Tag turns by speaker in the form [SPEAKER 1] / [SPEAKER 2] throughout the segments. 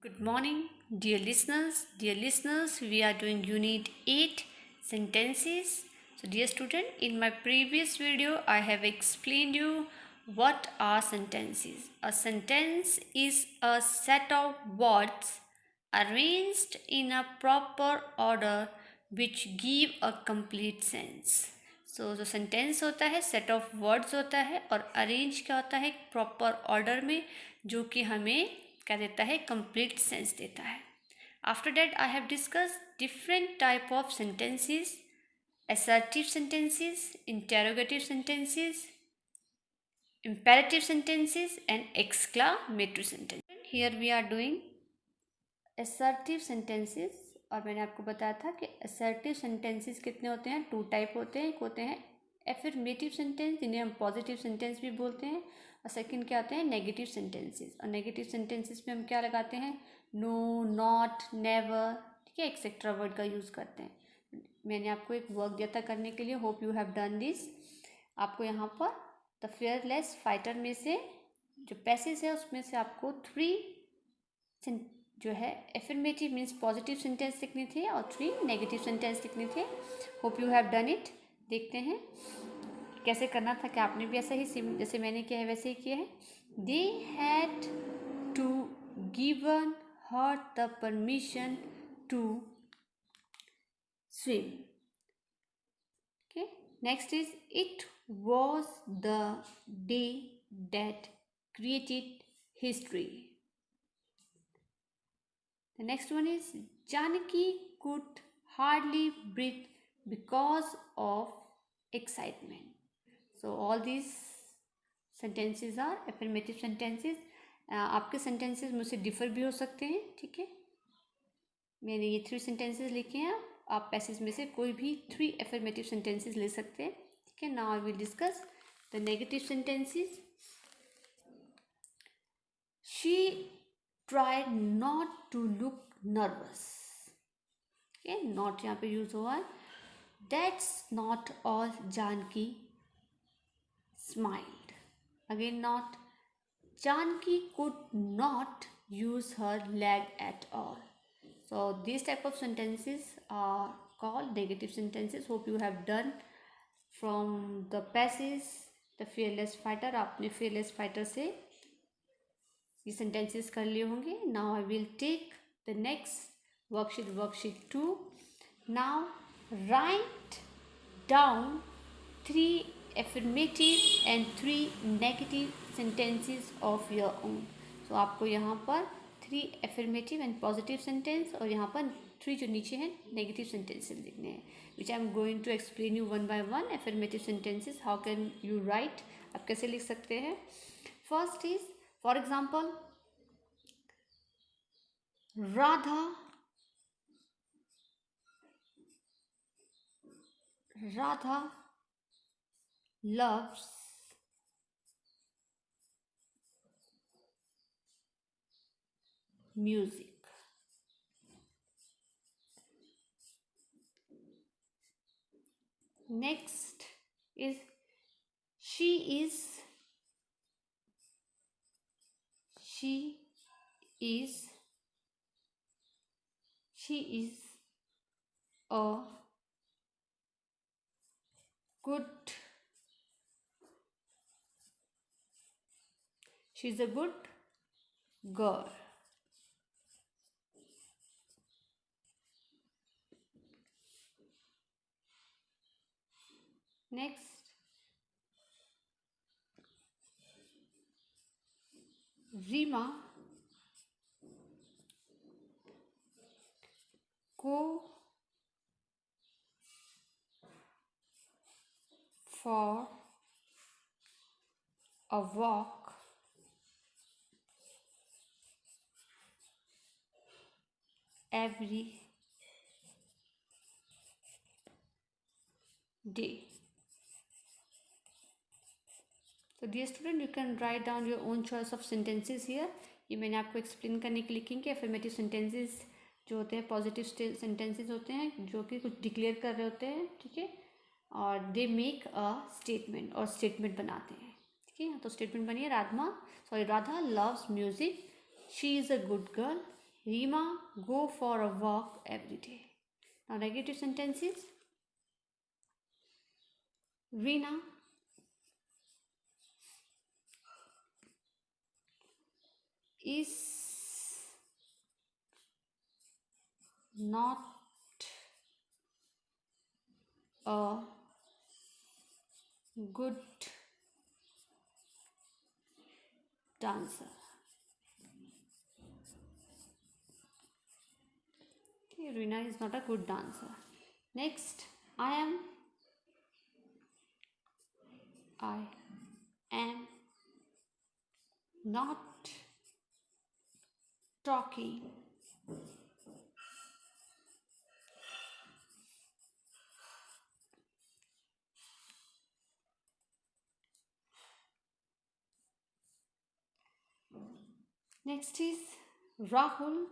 [SPEAKER 1] Good morning, dear listeners. Dear listeners, we are doing Unit 8 sentences. So, dear student, in my previous video, I have explained you what are sentences. A sentence is a set of words arranged in a proper order which give a complete sense. सो जो sentence होता है set of words होता है और arrange क्या होता है proper order में जो कि हमें क्या देता है कंप्लीट सेंस देता है. After that I have discuss different type of sentences, assertive sentences, interrogative sentences, imperative sentences and exclamatory sentences. Here we are doing assertive sentences और मैंने आपको बताया था कि assertive sentences कितने होते हैं. टू टाइप होते हैं. एक होते हैं एफर्मेटिव सेंटेंस जिन्हें हम पॉजिटिव सेंटेंस भी बोलते हैं और सेकंड क्या होते हैं नेगेटिव सेंटेंसेस. और नेगेटिव सेंटेंसेस में हम क्या लगाते हैं नो, नॉट, नेवर, ठीक है, एक्सेट्रा वर्ड का यूज़ करते हैं. मैंने आपको एक वर्क दिया था करने के लिए. Hope you have done this. आपको यहाँ पर द फियरलेस फाइटर में से जो पैसेज है उसमें से आपको 3 जो है एफर्मेटिव मीन्स पॉजिटिव सेंटेंस लिखने थे और 3 नेगेटिव सेंटेंस लिखने थे. Hope you have done it. देखते हैं कैसे करना था. कि आपने भी ऐसा ही सेम जैसे मैंने किया है वैसे ही किया है. They had to given her the permission to swim. Okay, next is it was the day that created history. The next one is Janaki could hardly breathe because of excitement. So all these sentences are affirmative sentences. आपके sentences मुझसे differ भी हो सकते हैं. ठीक है, मैंने ये 3 sentences लिखे हैं. आप पैसेज में से कोई भी 3 affirmative sentences ले सकते हैं. ठीक है, now I will discuss the negative sentences. She tried not to look nervous. Okay, not यहाँ पे यूज हुआ है. That's not all. Janki smiled. Again not. Janki could not use her leg at all. So these type of sentences are called negative sentences. Hope you have done from the passage The Fearless Fighter. आपने Fearless Fighter से ये sentences कर लिए होंगे. Now I will take the next worksheet 2. Now write down 3 affirmative and 3 negative sentences of your own. सो आपको यहाँ पर 3 affirmative and positive sentence और यहाँ पर 3 जो नीचे हैं नेगेटिव सेंटेंसेस लिखने हैं, which I am going to explain you one by one. affirmative sentences how can you write, आप कैसे लिख सकते हैं. First is for example, Radha loves music. Next is she is a good she's a good girl. Next, Rima go for a walk every day. So dear student, you can write down your own choice of sentences here. ये मैंने आपको explain करने के लिए लिखी कि affirmative sentences जो होते हैं पॉजिटिव सेंटेंसेस होते हैं जो कि कुछ डिक्लेयर कर रहे होते हैं. ठीक है, और दे मेक अ स्टेटमेंट और स्टेटमेंट बनाते हैं. ठीक है, तो स्टेटमेंट बनिए Radha loves music, she is a good girl, Rima go for a walk every day. Now negative sentences. Reena is not a good dancer. Okay, Reena is not a good dancer. Next, I am not talking Next is Rahul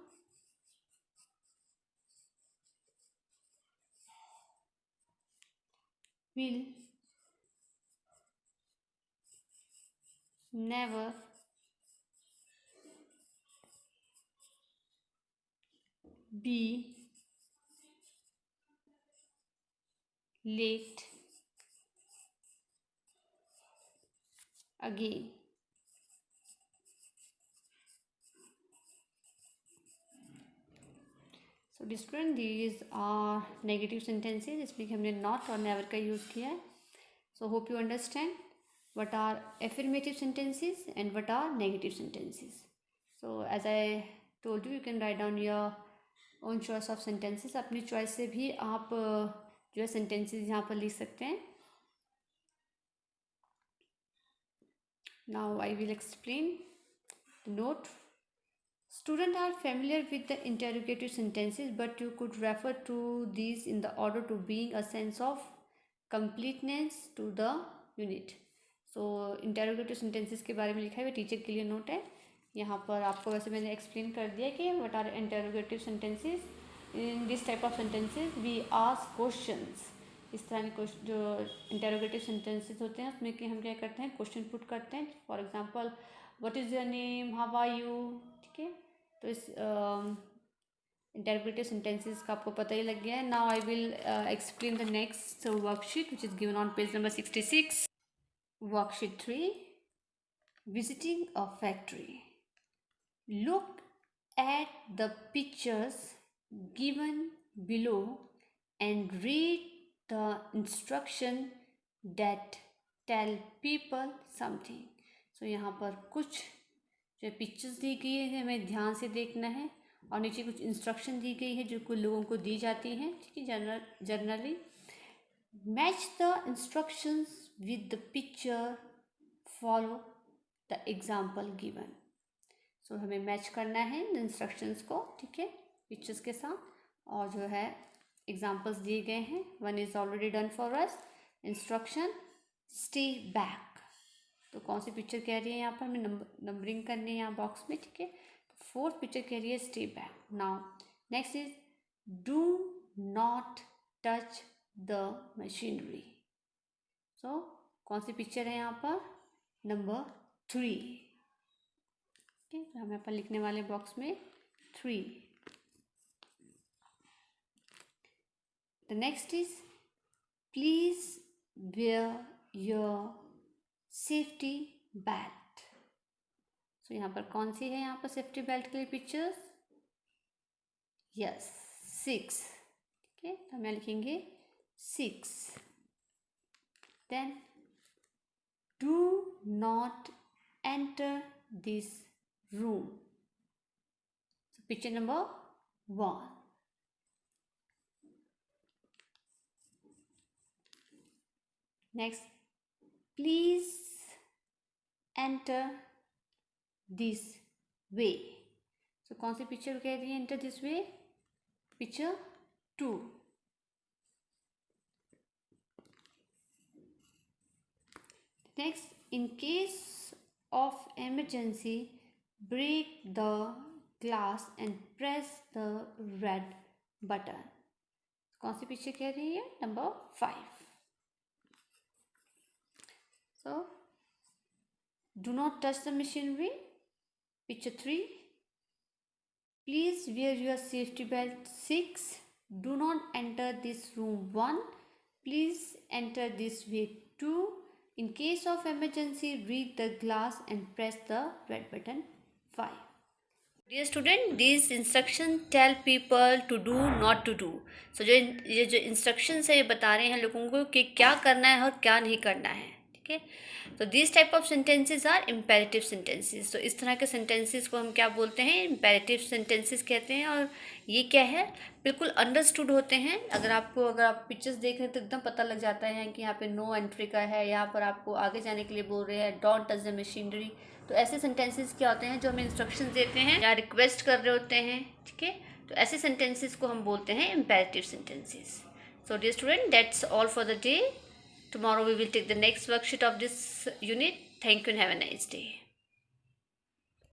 [SPEAKER 1] will never be late again. So student these are negative sentences. इसमें हमने not और never का use किया है. So hope you understand what are affirmative sentences and what are negative sentences. So as I told you, you can write down your own choice of sentences. अपनी choice से भी आप जो है sentences यहाँ पर लिख सकते हैं. Now I will explain the note. Students are familiar with the interrogative sentences, but you could refer to these in the order to bring a sense of completeness to the unit. So interrogative sentences के बारे में लिखा है, teacher के लिए note है. यहाँ पर आपको वैसे मैंने एक्सप्लेन कर दिया कि what are interrogative sentences. In this type of sentences we ask questions. इस तरह के जो interrogative sentences होते हैं उसमें कि हम क्या करते हैं, क्वेश्चन पुट करते हैं. For example what is your name, how are you. ठीक है, तो इस इंटरप्रेटिव सेंटेंसेस का आपको पता ही लग गया है. Now I will explain the next worksheet which is given on page number 66. Worksheet 3, visiting a factory. Look at the pictures given below and read the instruction that tell people something. So यहाँ पर कुछ जो pictures दी गई है हमें ध्यान से देखना है और नीचे कुछ इंस्ट्रक्शन दी गई है जो कुछ लोगों को दी जाती हैं. ठीक है, generally match the instructions with the picture, follow the example given. So हमें मैच करना है इंस्ट्रक्शंस को, ठीक है, पिक्चर्स के साथ, और जो है एग्जाम्पल्स दिए गए हैं. One is already done for us. Instruction stay back. तो कौन सी पिक्चर कह रही है यहाँ पर, हमें नंबरिंग करनी है यहाँ बॉक्स में. ठीक है, तो फोर्थ पिक्चर कह रही है stay back. Now next is do not touch the machinery. So कौन सी पिक्चर है यहाँ पर, नंबर 3. ठीक है, तो हम यहाँ पर लिखने वाले बॉक्स में 3. The next is please wear your safety belt. So यहाँ पर कौन सी है यहाँ पर सेफ्टी बेल्ट के लिए पिक्चर्स, यस 6. ठीक है, तो हम यहाँ लिखेंगे 6. Then do not enter this room. Picture number 1. Next please enter this way. So कौन सी पिक्चर कह रही है enter this way, picture 2. Next in case of emergency break the glass and press the red button. कौन सी picture कह रही है, number 5. So do not touch the machinery, picture 3. Please wear your safety belt. 6. Do not enter this room. 1. Please enter this way. 2. In case of emergency, read the glass and press the red button. 5. Dear student, these instructions tell people to do, not to do. So ये जो instructions है ये बता रहे हैं लोगों को कि क्या करना है और क्या नहीं करना है. ठीक है. तो these type of sentences are imperative sentences. तो इस तरह के sentences को हम क्या बोलते हैं? Imperative sentences कहते हैं. और ये क्या है? बिल्कुल अंडरस्टूड होते हैं. अगर आप पिक्चर्स देख रहे हैं तो एकदम पता लग जाता है कि यहाँ पे नो एंट्री का है, यहाँ पर आपको आगे जाने के लिए बोल रहे हैं डोंट टच द मशीनरी. तो ऐसे सेंटेंसेस क्या होते हैं जो हमें इंस्ट्रक्शंस देते हैं या रिक्वेस्ट कर रहे होते हैं. ठीक है. तो ऐसे सेंटेंसेस को हम बोलते हैं imperative sentences. So dear student, that's all for the day. Tomorrow we will take the next worksheet of this unit. Thank you and have a nice day.